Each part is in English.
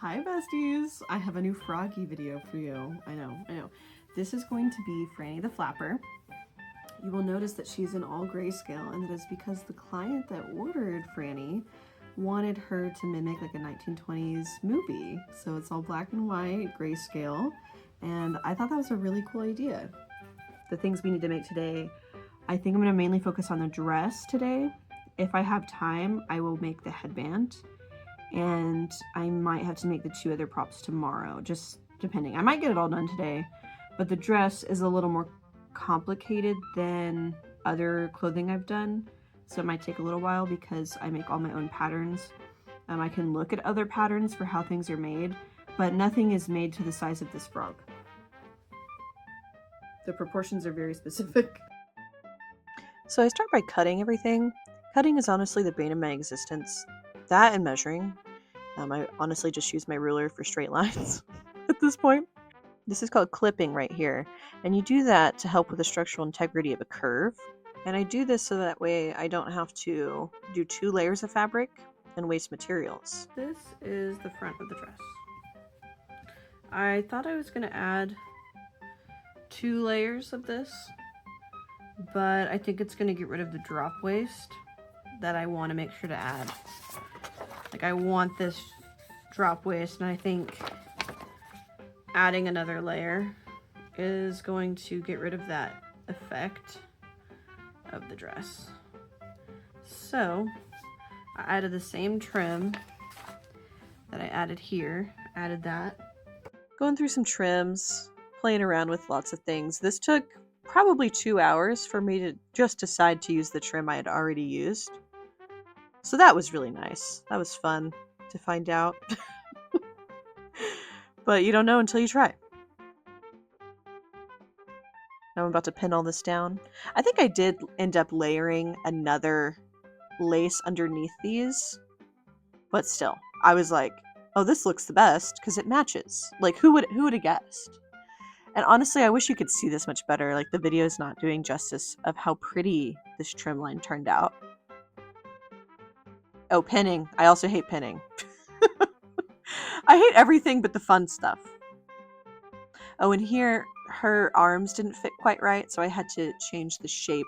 Hi besties! I have a new froggy video for you. I know. This is going to be Frannie the Flapper. You will notice that she's in all grayscale, and that is because the client that ordered Frannie wanted her to mimic like a 1920s movie. So it's all black and white, grayscale, and I thought that was a really cool idea. The things we need to make today, I think I'm going to mainly focus on the dress today. If I have time, I will make the headband. And I might have to make the two other props tomorrow, just depending. I might get it all done today, but the dress is a little more complicated than other clothing I've done, so it might take a little while because I make all my own patterns. I can look at other patterns for how things are made, but nothing is made to the size of this frog. The proportions are very specific. So I start by cutting everything. Cutting is honestly the bane of my existence. That and measuring. I honestly just use my ruler for straight lines at this point. This is called clipping right here. And you do that to help with the structural integrity of a curve. And I do this so that way I don't have to do 2 layers of fabric and waste materials. This is the front of the dress. I thought I was going to add 2 layers of this, but I think it's going to get rid of the drop waist that I want to make sure to add. Like, I want this drop waist, and I think adding another layer is going to get rid of that effect of the dress. So I added the same trim that I added here, added that. Going through some trims, playing around with lots of things. This took probably 2 hours for me to just decide to use the trim I had already used. So that was really nice. That was fun to find out. But you don't know until you try. Now I'm about to pin all this down. I think I did end up layering another lace underneath these, but still, I was like, oh, this looks the best because it matches. Like, who would have guessed? And honestly, I wish you could see this much better. Like, the video is not doing justice of how pretty this trim line turned out. Oh, pinning. I also hate pinning. I hate everything but the fun stuff. Oh, and here, her arms didn't fit quite right, so I had to change the shape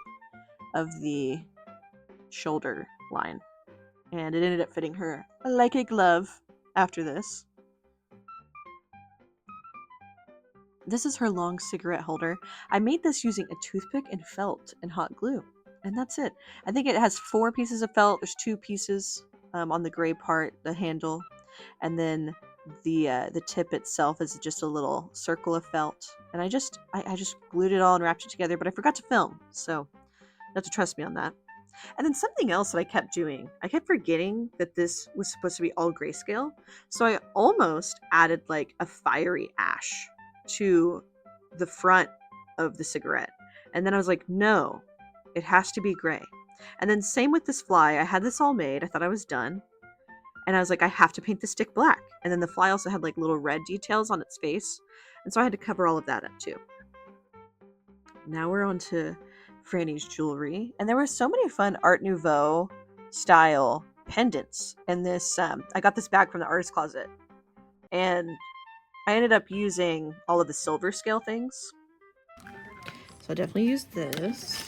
of the shoulder line. And it ended up fitting her like a glove after this. This is her long cigarette holder. I made this using a toothpick and felt and hot glue. And that's it. I think it has 4 pieces of felt. There's 2 pieces on the gray part, the handle. And then the tip itself is just a little circle of felt. And I just glued it all and wrapped it together, but I forgot to film. So you have to trust me on that. And then something else that I kept doing, I kept forgetting that this was supposed to be all grayscale. So I almost added like a fiery ash to the front of the cigarette. And then I was like, no, it has to be gray. And then same with this fly. I had this all made. I thought I was done. And I was like, I have to paint the stick black. And then the fly also had like little red details on its face. And so I had to cover all of that up too. Now we're on to Frannie's jewelry. And there were so many fun Art Nouveau style pendants in this. I got this bag from the artist closet. And I ended up using all of the silver scale things. So I definitely used this.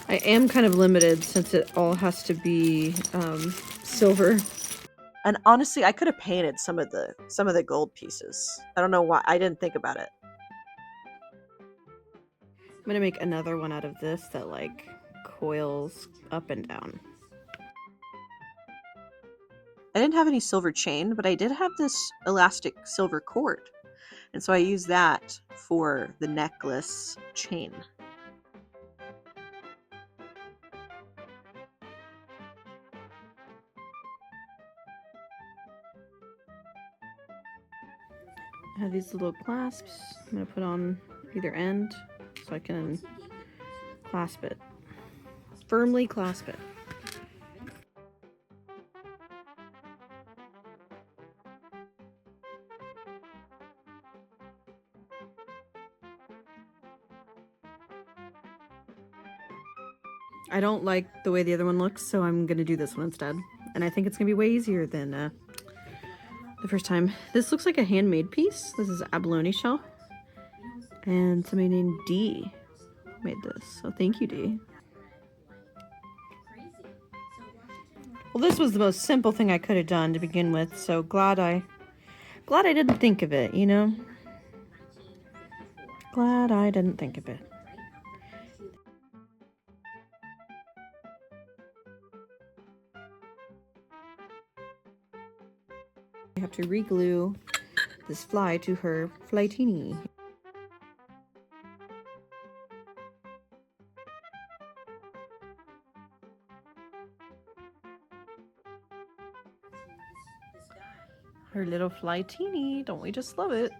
I am kind of limited since it all has to be silver. And honestly, I could have painted some of the gold pieces. I don't know why. I didn't think about it. I'm gonna make another one out of this that like coils up and down. I didn't have any silver chain, but I did have this elastic silver cord. And so I used that for the necklace chain. I have these little clasps I'm going to put on either end so I can clasp it. Firmly clasp it. I don't like the way the other one looks, so I'm gonna do this one instead. And I think it's gonna be way easier than the first time. This looks like a handmade piece. This is abalone shell. And somebody named D made this, so thank you, D. Well, this was the most simple thing I could have done to begin with, so glad I didn't think of it, you know? Glad I didn't think of it. I have to re-glue this fly to her flytini. Her little flytini, don't we just love it?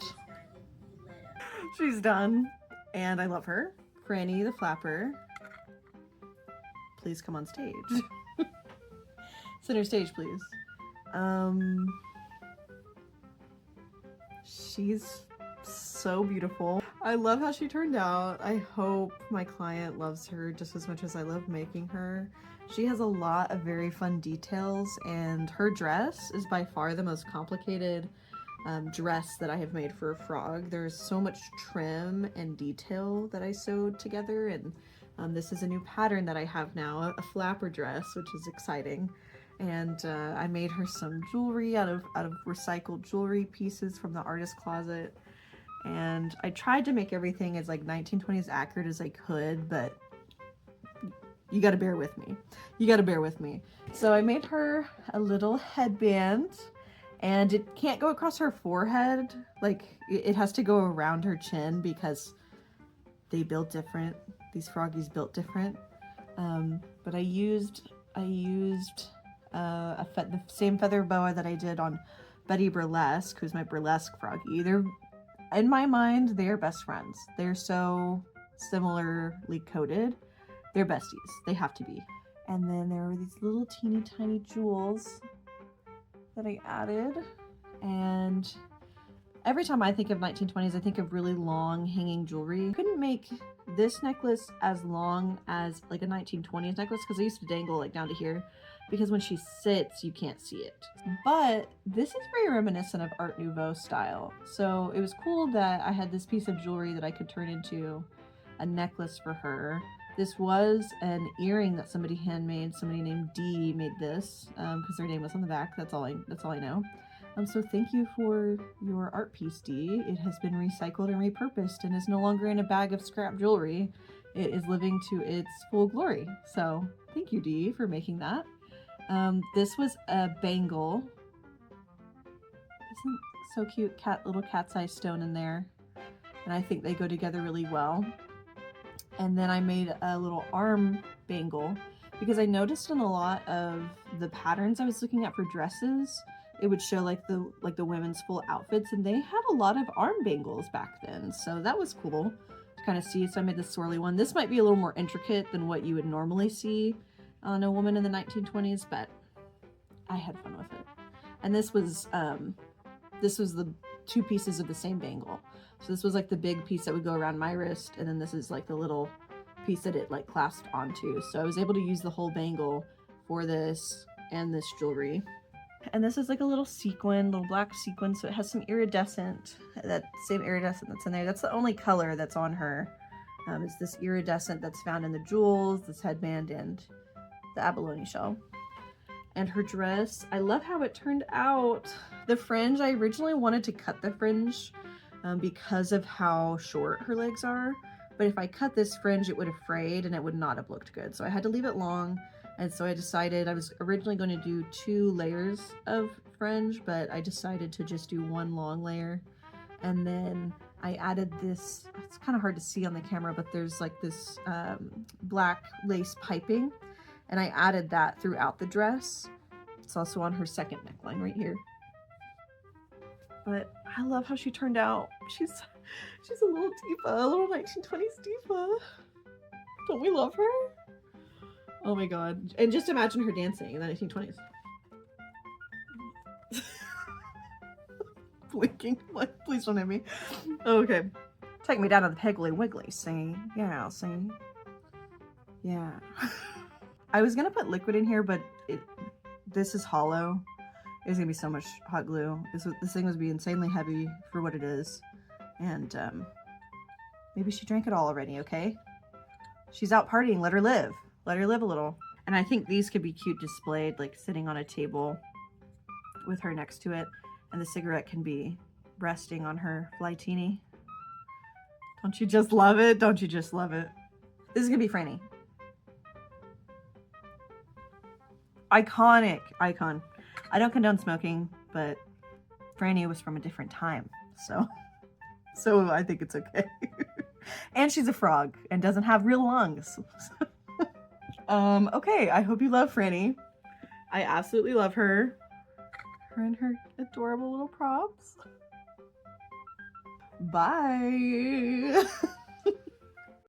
She's done, and I love her. Frannie the Flapper, please come on stage. Center stage, please. She's so beautiful. I love how she turned out. I hope my client loves her just as much as I love making her. She has a lot of very fun details, and her dress is by far the most complicated dress that I have made for a frog. There's so much trim and detail that I sewed together, and this is a new pattern that I have now, a flapper dress, which is exciting. And I made her some jewelry out of recycled jewelry pieces from the artist closet. And I tried to make everything as like 1920s accurate as I could, but you gotta bear with me. You gotta bear with me. So I made her a little headband, and it can't go across her forehead. Like, it has to go around her chin because they built different. These froggies built different. But I used the same feather boa that I did on Betty Burlesque, who's my burlesque froggy. They're, in my mind, they're best friends. They're so similarly coated. They're besties. They have to be. And then there were these little teeny tiny jewels that I added. And every time I think of 1920s, I think of really long hanging jewelry. I couldn't make this necklace as long as like a 1920s necklace because I used to dangle like down to here, because when she sits, you can't see it. But this is very reminiscent of Art Nouveau style. So it was cool that I had this piece of jewelry that I could turn into a necklace for her. This was an earring that somebody handmade. Somebody named D made this because their name was on the back. That's all I know. So thank you for your art piece, D. It has been recycled and repurposed and is no longer in a bag of scrap jewelry. It is living to its full glory. So thank you, D, for making that. This was a bangle. Isn't so cute? Little cat's eye stone in there. And I think they go together really well. And then I made a little arm bangle because I noticed in a lot of the patterns I was looking at for dresses, it would show like the women's full outfits, and they had a lot of arm bangles back then. So that was cool to kind of see. So I made this swirly one. This might be a little more intricate than what you would normally see on a woman in the 1920s, but I had fun with it. And this was the two pieces of the same bangle. So this was like the big piece that would go around my wrist, and then this is like the little piece that it like clasped onto. So I was able to use the whole bangle for this and this jewelry. And this is like a little sequin, little black sequin, so it has some iridescent, that same iridescent that's in there. That's the only color that's on her, is this iridescent that's found in the jewels, this headband, and the abalone shell. And her dress, I love how it turned out. The fringe, I originally wanted to cut the fringe because of how short her legs are, but if I cut this fringe, it would have frayed and it would not have looked good. So I had to leave it long. And so I decided, I was originally going to do 2 layers of fringe, but I decided to just do 1 long layer. And then I added this, it's kind of hard to see on the camera, but there's like this black lace piping. And I added that throughout the dress. It's also on her second neckline right here. But I love how she turned out. She's a little diva, a little 1920s diva. Don't we love her? Oh my god. And just imagine her dancing in the 1920s. Blinking. Like, please don't hit me. Okay. Take me down to the Piggly Wiggly, see? Yeah, see? Yeah. I was gonna put liquid in here, but this is hollow. It's gonna be so much hot glue. This thing was be insanely heavy for what it is. And maybe she drank it all already, okay? She's out partying, let her live. Let her live a little. And I think these could be cute displayed, like sitting on a table with her next to it. And the cigarette can be resting on her flytini. Don't you just love it? Don't you just love it? This is gonna be Frannie. Iconic icon. I don't condone smoking, but Frannie was from a different time, so I think it's okay. And she's a frog and doesn't have real lungs. Okay, I hope you love Frannie. I absolutely love her. Her and her adorable little props. Bye.